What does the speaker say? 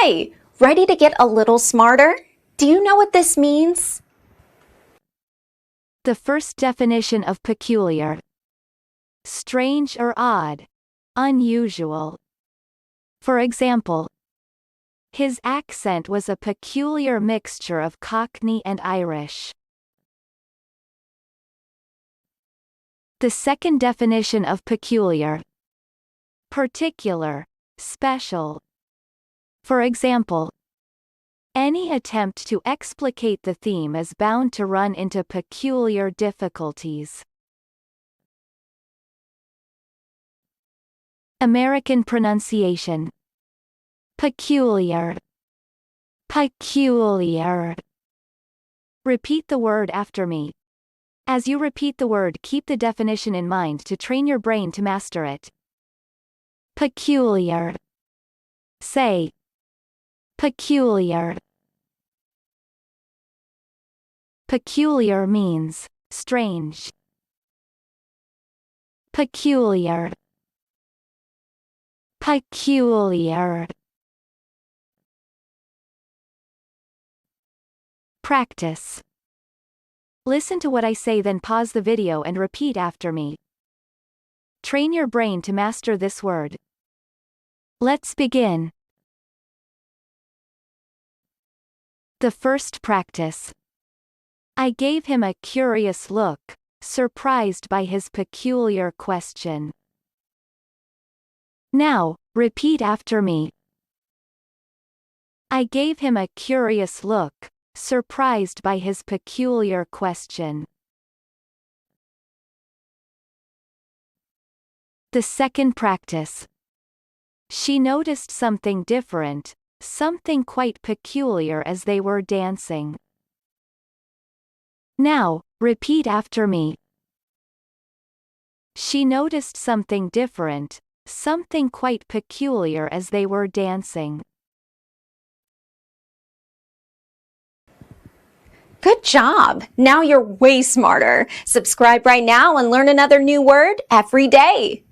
Hi, ready to get a little smarter? Do you know what this means? The first definition of peculiar. Strange or odd. Unusual. For example, his accent was a peculiar mixture of Cockney and Irish. The second definition of peculiar. Particular, special. For example, any attempt to explicate the theme is bound to run into peculiar difficulties. American pronunciation. Peculiar. Peculiar. Repeat the word after me. As you repeat the word, keep the definition in mind to train your brain to master it. Peculiar. Say. Peculiar. Peculiar means strange. Peculiar. Peculiar. Practice. Listen to what I say, then pause the video and repeat after me. Train your brain to master this word. Let's begin. The first practice. I gave him a curious look, surprised by his peculiar question. Now, repeat after me. I gave him a curious look, surprised by his peculiar question. The second practice. She noticed something different, something quite peculiar as they were dancing. Now, repeat after me. She noticed something different, something quite peculiar as they were dancing. Good job! Now you're way smarter. Subscribe right now and learn another new word every day.